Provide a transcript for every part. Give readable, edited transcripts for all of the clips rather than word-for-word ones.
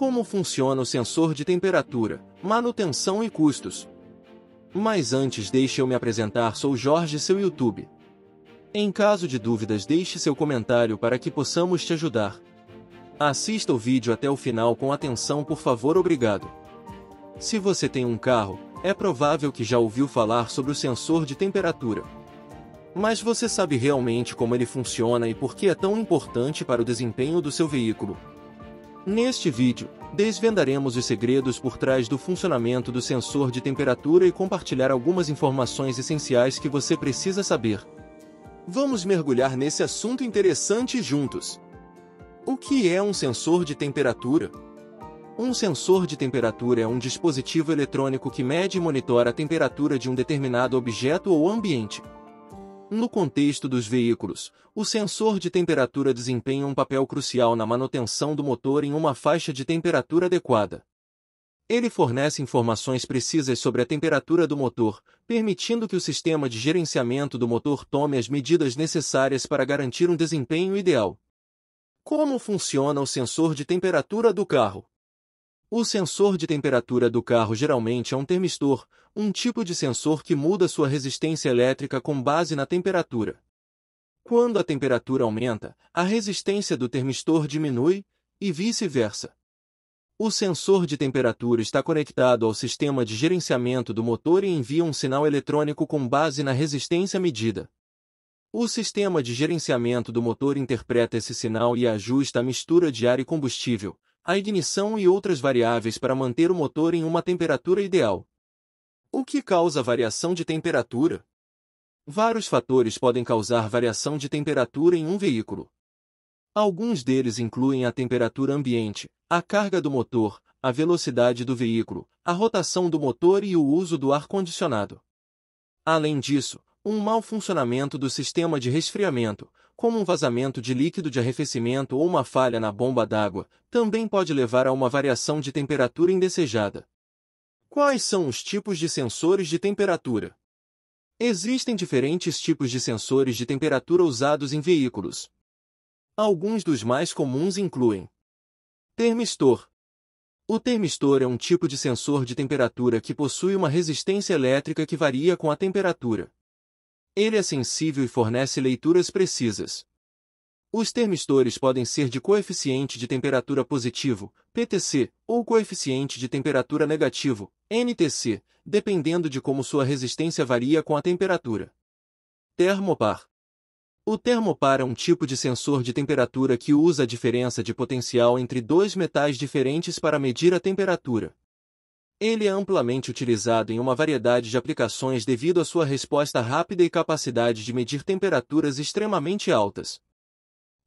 Como funciona o sensor de temperatura, manutenção e custos? Mas antes deixe eu me apresentar, sou Jorge, seu YouTube. Em caso de dúvidas, deixe seu comentário para que possamos te ajudar. Assista o vídeo até o final com atenção, por favor, obrigado. Se você tem um carro, é provável que já ouviu falar sobre o sensor de temperatura. Mas você sabe realmente como ele funciona e por que é tão importante para o desempenho do seu veículo? Neste vídeo, desvendaremos os segredos por trás do funcionamento do sensor de temperatura e compartilhar algumas informações essenciais que você precisa saber. Vamos mergulhar nesse assunto interessante juntos. O que é um sensor de temperatura? Um sensor de temperatura é um dispositivo eletrônico que mede e monitora a temperatura de um determinado objeto ou ambiente. No contexto dos veículos, o sensor de temperatura desempenha um papel crucial na manutenção do motor em uma faixa de temperatura adequada. Ele fornece informações precisas sobre a temperatura do motor, permitindo que o sistema de gerenciamento do motor tome as medidas necessárias para garantir um desempenho ideal. Como funciona o sensor de temperatura do carro? O sensor de temperatura do carro geralmente é um termistor, um tipo de sensor que muda sua resistência elétrica com base na temperatura. Quando a temperatura aumenta, a resistência do termistor diminui, e vice-versa. O sensor de temperatura está conectado ao sistema de gerenciamento do motor e envia um sinal eletrônico com base na resistência medida. O sistema de gerenciamento do motor interpreta esse sinal e ajusta a mistura de ar e combustível, a ignição e outras variáveis para manter o motor em uma temperatura ideal. O que causa variação de temperatura? Vários fatores podem causar variação de temperatura em um veículo. Alguns deles incluem a temperatura ambiente, a carga do motor, a velocidade do veículo, a rotação do motor e o uso do ar-condicionado. Além disso, um mau funcionamento do sistema de resfriamento, como um vazamento de líquido de arrefecimento ou uma falha na bomba d'água, também pode levar a uma variação de temperatura indesejada. Quais são os tipos de sensores de temperatura? Existem diferentes tipos de sensores de temperatura usados em veículos. Alguns dos mais comuns incluem: termistor. O termistor é um tipo de sensor de temperatura que possui uma resistência elétrica que varia com a temperatura. Ele é sensível e fornece leituras precisas. Os termistores podem ser de coeficiente de temperatura positivo, PTC, ou coeficiente de temperatura negativo, NTC, dependendo de como sua resistência varia com a temperatura. Termopar. O termopar é um tipo de sensor de temperatura que usa a diferença de potencial entre dois metais diferentes para medir a temperatura. Ele é amplamente utilizado em uma variedade de aplicações devido à sua resposta rápida e capacidade de medir temperaturas extremamente altas.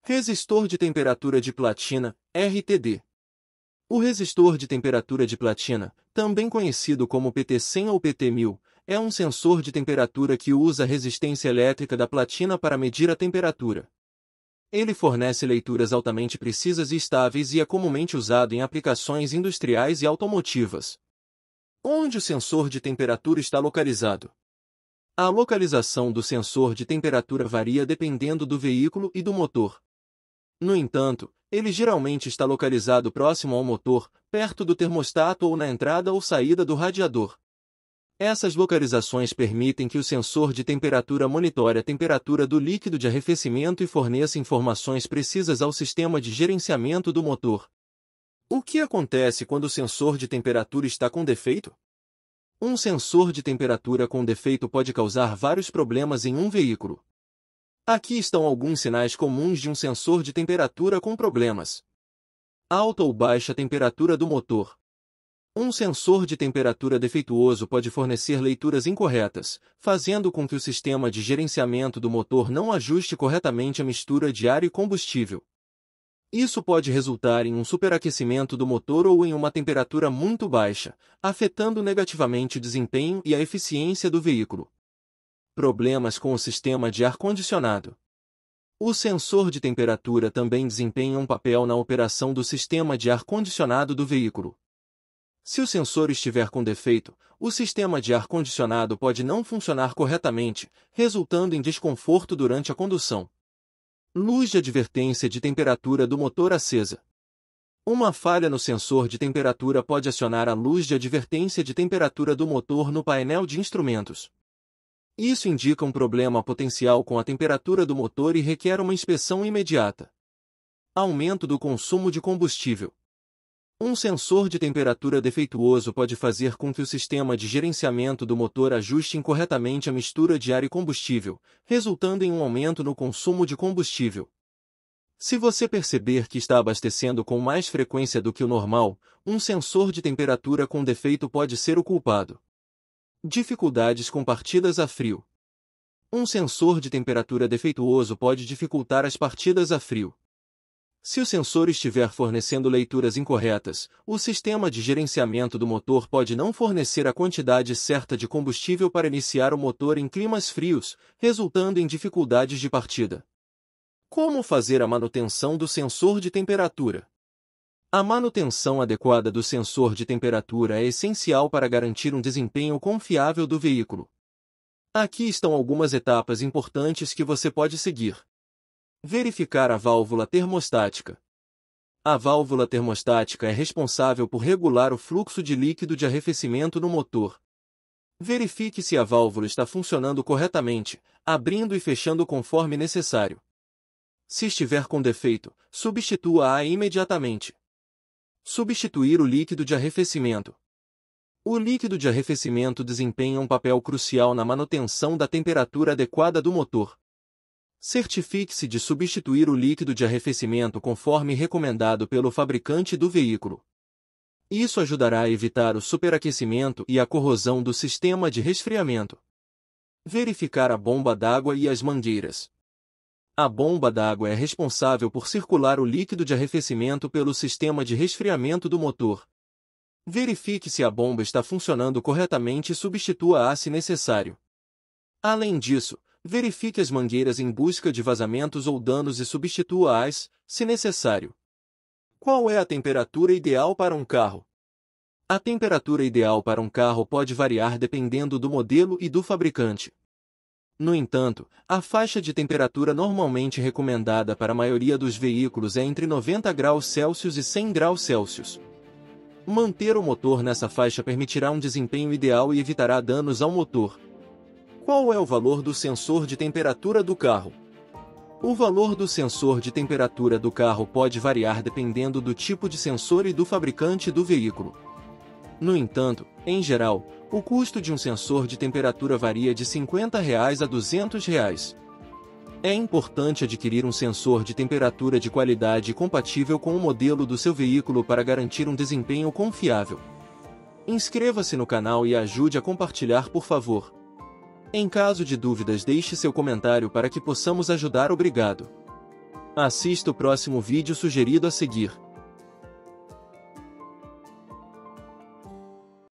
Resistor de temperatura de platina, RTD. O resistor de temperatura de platina, também conhecido como PT100 ou PT1000, é um sensor de temperatura que usa a resistência elétrica da platina para medir a temperatura. Ele fornece leituras altamente precisas e estáveis e é comumente usado em aplicações industriais e automotivas. Onde o sensor de temperatura está localizado? A localização do sensor de temperatura varia dependendo do veículo e do motor. No entanto, ele geralmente está localizado próximo ao motor, perto do termostato ou na entrada ou saída do radiador. Essas localizações permitem que o sensor de temperatura monitore a temperatura do líquido de arrefecimento e forneça informações precisas ao sistema de gerenciamento do motor. O que acontece quando o sensor de temperatura está com defeito? Um sensor de temperatura com defeito pode causar vários problemas em um veículo. Aqui estão alguns sinais comuns de um sensor de temperatura com problemas. Alta ou baixa temperatura do motor. Um sensor de temperatura defeituoso pode fornecer leituras incorretas, fazendo com que o sistema de gerenciamento do motor não ajuste corretamente a mistura de ar e combustível. Isso pode resultar em um superaquecimento do motor ou em uma temperatura muito baixa, afetando negativamente o desempenho e a eficiência do veículo. Problemas com o sistema de ar-condicionado. O sensor de temperatura também desempenha um papel na operação do sistema de ar-condicionado do veículo. Se o sensor estiver com defeito, o sistema de ar-condicionado pode não funcionar corretamente, resultando em desconforto durante a condução. Luz de advertência de temperatura do motor acesa. Uma falha no sensor de temperatura pode acionar a luz de advertência de temperatura do motor no painel de instrumentos. Isso indica um problema potencial com a temperatura do motor e requer uma inspeção imediata. Aumento do consumo de combustível. Um sensor de temperatura defeituoso pode fazer com que o sistema de gerenciamento do motor ajuste incorretamente a mistura de ar e combustível, resultando em um aumento no consumo de combustível. Se você perceber que está abastecendo com mais frequência do que o normal, um sensor de temperatura com defeito pode ser o culpado. Dificuldades com partidas a frio. Um sensor de temperatura defeituoso pode dificultar as partidas a frio. Se o sensor estiver fornecendo leituras incorretas, o sistema de gerenciamento do motor pode não fornecer a quantidade certa de combustível para iniciar o motor em climas frios, resultando em dificuldades de partida. Como fazer a manutenção do sensor de temperatura? A manutenção adequada do sensor de temperatura é essencial para garantir um desempenho confiável do veículo. Aqui estão algumas etapas importantes que você pode seguir. Verificar a válvula termostática. A válvula termostática é responsável por regular o fluxo de líquido de arrefecimento no motor. Verifique se a válvula está funcionando corretamente, abrindo e fechando conforme necessário. Se estiver com defeito, substitua-a imediatamente. Substituir o líquido de arrefecimento. O líquido de arrefecimento desempenha um papel crucial na manutenção da temperatura adequada do motor. Certifique-se de substituir o líquido de arrefecimento conforme recomendado pelo fabricante do veículo. Isso ajudará a evitar o superaquecimento e a corrosão do sistema de resfriamento. Verificar a bomba d'água e as mangueiras. A bomba d'água é responsável por circular o líquido de arrefecimento pelo sistema de resfriamento do motor. Verifique se a bomba está funcionando corretamente e substitua-a se necessário. Além disso, verifique as mangueiras em busca de vazamentos ou danos e substitua-as, se necessário. Qual é a temperatura ideal para um carro? A temperatura ideal para um carro pode variar dependendo do modelo e do fabricante. No entanto, a faixa de temperatura normalmente recomendada para a maioria dos veículos é entre 90 graus Celsius e 100 graus Celsius. Manter o motor nessa faixa permitirá um desempenho ideal e evitará danos ao motor. Qual é o valor do sensor de temperatura do carro? O valor do sensor de temperatura do carro pode variar dependendo do tipo de sensor e do fabricante do veículo. No entanto, em geral, o custo de um sensor de temperatura varia de R$ 50 a R$ 200. É importante adquirir um sensor de temperatura de qualidade e compatível com o modelo do seu veículo para garantir um desempenho confiável. Inscreva-se no canal e ajude a compartilhar, por favor. Em caso de dúvidas, deixe seu comentário para que possamos ajudar. Obrigado. Assista o próximo vídeo sugerido a seguir.